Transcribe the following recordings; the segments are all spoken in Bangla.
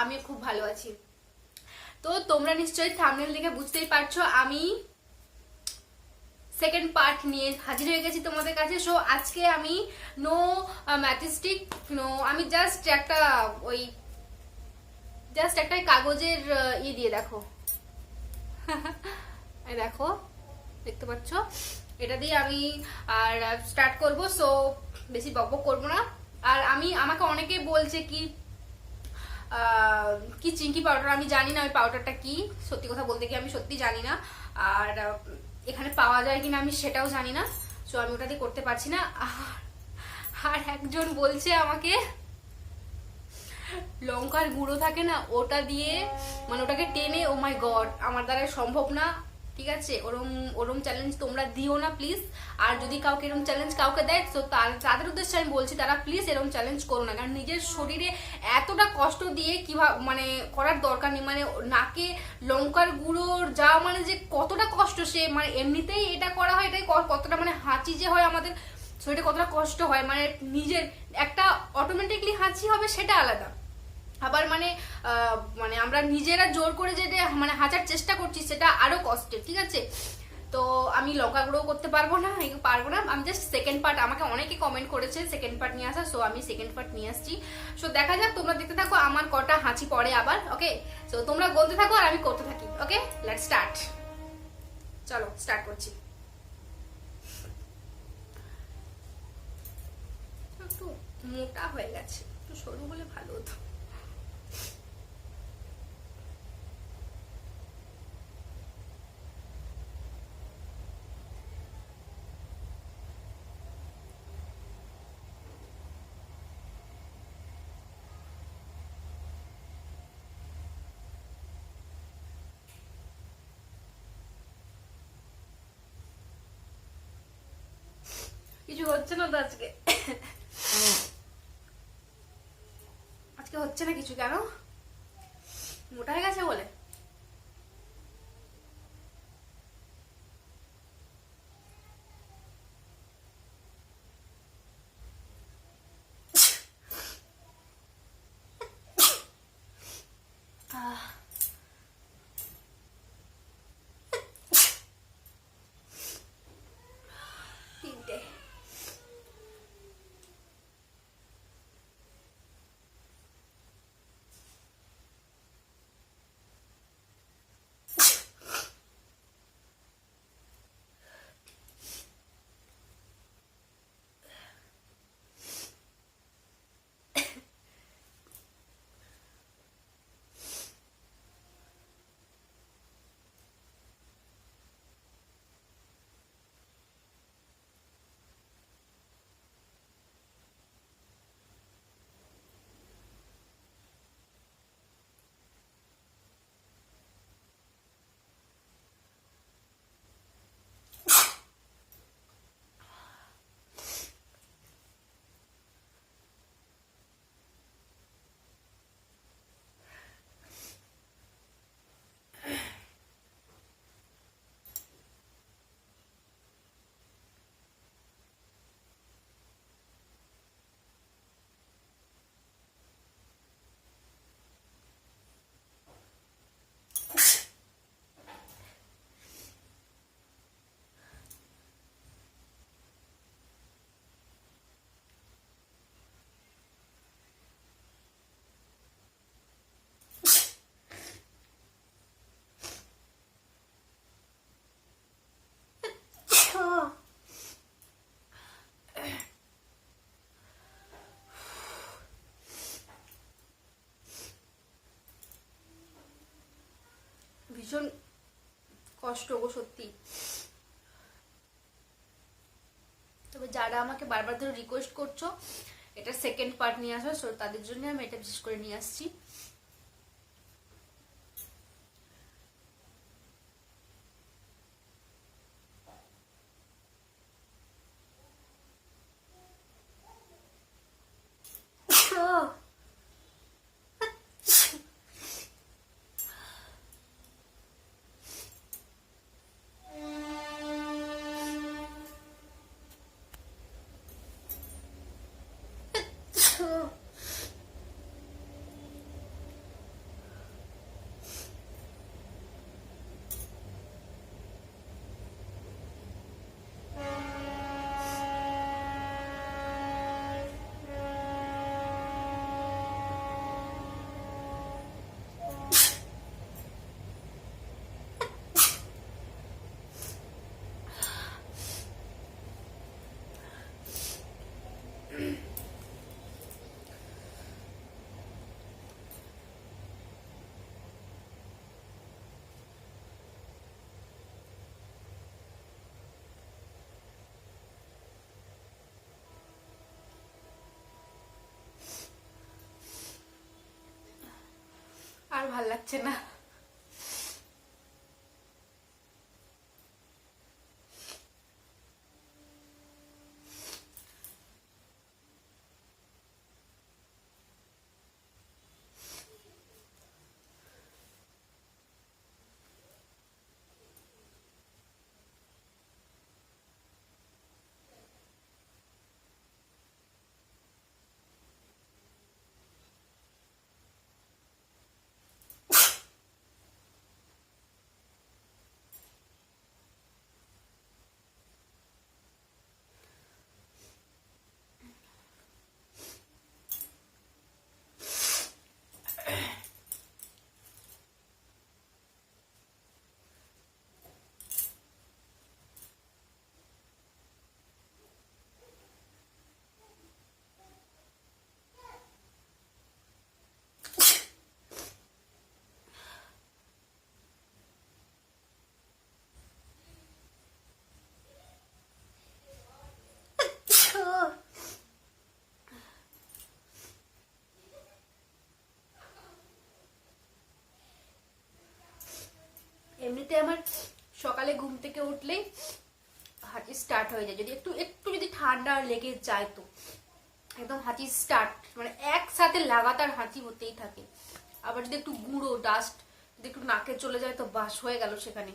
আমি খুব ভালো আছি। তো তোমরা নিশ্চয়ই থাম্বনেল দেখে বুঝতেই পারছো আমি সেকেন্ড পার্ট নিয়ে হাজির হয়ে গেছি তোমাদের কাছে। সো আজকে আমি নো ম্যাথস্টিক, নো, আমি জাস্ট একটা কাগজের দিয়ে দেখো দেখো, দেখতে পাচ্ছ, এটা দিয়ে আমি আর স্টার্ট করব। সো বেশি বকবক করবো না। আর আমাকে অনেকে বলছে কি কি চিংকি পাউডার, আমি জানি না ওই পাউডারটা কি, সত্যি কথা বলতে কি আমি সত্যি জানি না। আর এখানে পাওয়া যায় কিনা আমি সেটাও জানি না। সো আমি ওটা দিয়ে করতে পারছি না। আর একজন বলছে আমাকে লঙ্কার গুঁড়ো থাকে না, ওটা দিয়ে মানে ওটাকে টেনে, ও মাই গড, আমার দ্বারা সম্ভব না। ঠিক আছে, ওরম চ্যালেঞ্জ তোমরা দিও না প্লিজ। আর যদি কাউকে এরকম চ্যালেঞ্জ কাউকে দেয়, তো তাদের উদ্দেশ্যে আমি বলছি তারা প্লিজ এরকম চ্যালেঞ্জ করো না। কারণ নিজের শরীরে এতটা কষ্ট দিয়ে কিভাবে মানে করার দরকার নেই। মানে নাকে লঙ্কার গুঁড়োর যা মানে যে কতটা কষ্ট, সে মানে এমনিতেই এটা করা হয়, এটাই কতটা মানে হাঁচি যে হয় আমাদের শরীরে, কতটা কষ্ট হয়, মানে নিজের একটা অটোমেটিকলি হাঁচি হবে সেটা আলাদা, আবার মানে মানে আমরা নিজেরা জোর করে যেটা মানে হাঁচার চেষ্টা করছি সেটা আরো কষ্টের। ঠিক আছে, তো আমি লঙ্কা গুঁড়ো করতে পারবো না, আমি জাস্ট সেকেন্ড পার্ট, আমাকে অনেকে কমেন্ট করেছে সেকেন্ড পার্ট নিয়ে আসা, সো আমি সেকেন্ড পার্ট নিয়ে আসছি। সো দেখা যাক, তোমরা দেখতে থাকো আমার কটা হাঁচি পড়ে আবার। ওকে, সো তোমরা বলতে থাকো আর আমি করতে থাকি। ওকে, লেটস স্টার্ট। চলো স্টার্ট করছি। একটু মোটা হয়ে গেছে, একটু সরু হলে ভালো হতো। কিছু হচ্ছে না তো আজকে, আজকে হচ্ছে না কিছু, কেন? মোটা হয়ে গেছে বলে? তিনটে। ভীষণ কষ্ট গো সত্যি। তবে যারা আমাকে বারবার ধরে রিকোয়েস্ট করছো এটা সেকেন্ড পার্ট নিয়ে আসা, সো তাদের জন্য আমি এটা বিশেষ করে নিয়ে আসছি। লাগছে না। এমনিতে আমার সকালে ঘুম থেকে উঠলেই হাঁচি স্টার্ট হয়ে যায়, যদি একটু একটু যদি ঠান্ডা লেগে যায় তো একদম হাঁচি স্টার্ট, মানে একসাথে লাগাতার হাঁচি হতেই থাকে। আবার যদি একটু গুঁড়ো ডাস্ট যদি একটু নাকে চলে যায় তো বাস হয়ে গেল সেখানে।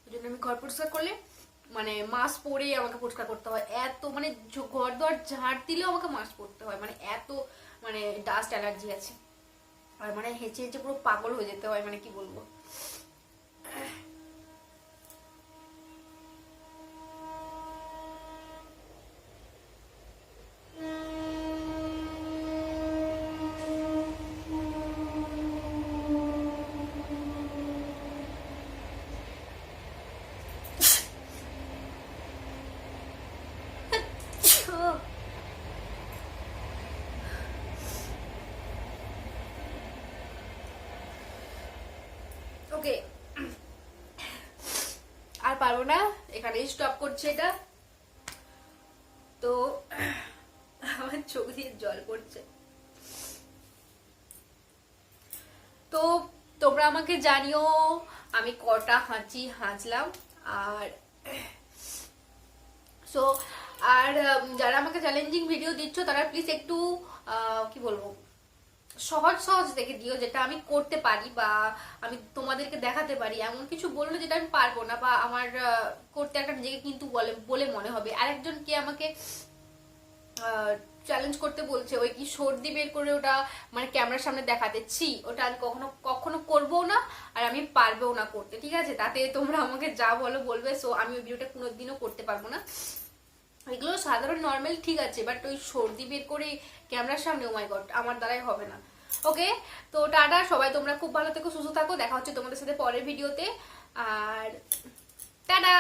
ওই জন্য আমি ঘর পরিষ্কার করলে মানে মাস্ক পরেই আমাকে পরিষ্কার করতে হয়, এত মানে ঘর দর ঝাড় দিলেও আমাকে মাস্ক পরতে হয়, মানে এত মানে ডাস্ট অ্যালার্জি আছে। আর মানে হেঁচে হেঁচে পুরো পাগল হয়ে যেতে হয়, মানে কি বলবো। ওকে, আর পারবো না, এখানেই স্টপ করছে এটা। তো আমার চোখ দিয়ে জল পড়ছে। তো তোমরা আমাকে জানিও আমি কটা হাঁচি হাঁচলাম। আর সো আর যারা আমাকে চ্যালেঞ্জিং ভিডিও দিচ্ছ তারা প্লিজ একটু কি বলবো সহজ সহজ দেখে দিও, যেটা আমি করতে পারি বা আমি তোমাদেরকে দেখাতে পারি। এমন কিছু বললো যেটা আমি পারবো না বা আমার করতে একটা নিজেকে কিন্তু বলে বলে মনে হবে। আরেকজন কে আমাকে চ্যালেঞ্জ করতে বলছে, ওই কি সর্দি বের করে ওটা মানে ক্যামেরার সামনে দেখাতে, ছি ওটা আমি কখনো কখনো করবো না, আর আমি পারবেও না করতে, ঠিক আছে? তাতে তোমরা আমাকে যা বলো বলবে, সো আমি ওই ভিডিওটা কোনোদিনও করতে পারবো না। এগুলো সাধারণ নর্মাল ঠিক আছে, বাট ওই সর্দি বের করে ক্যামেরার সামনে, ও মাই গড, আমার দ্বারাই হবে না। ওকে, তো টাটা সবাই, তোমরা খুব ভালো থেকো, সুস্থ থাকো, দেখা হচ্ছে তোমাদের সাথে পরের ভিডিওতে। আর টাটা।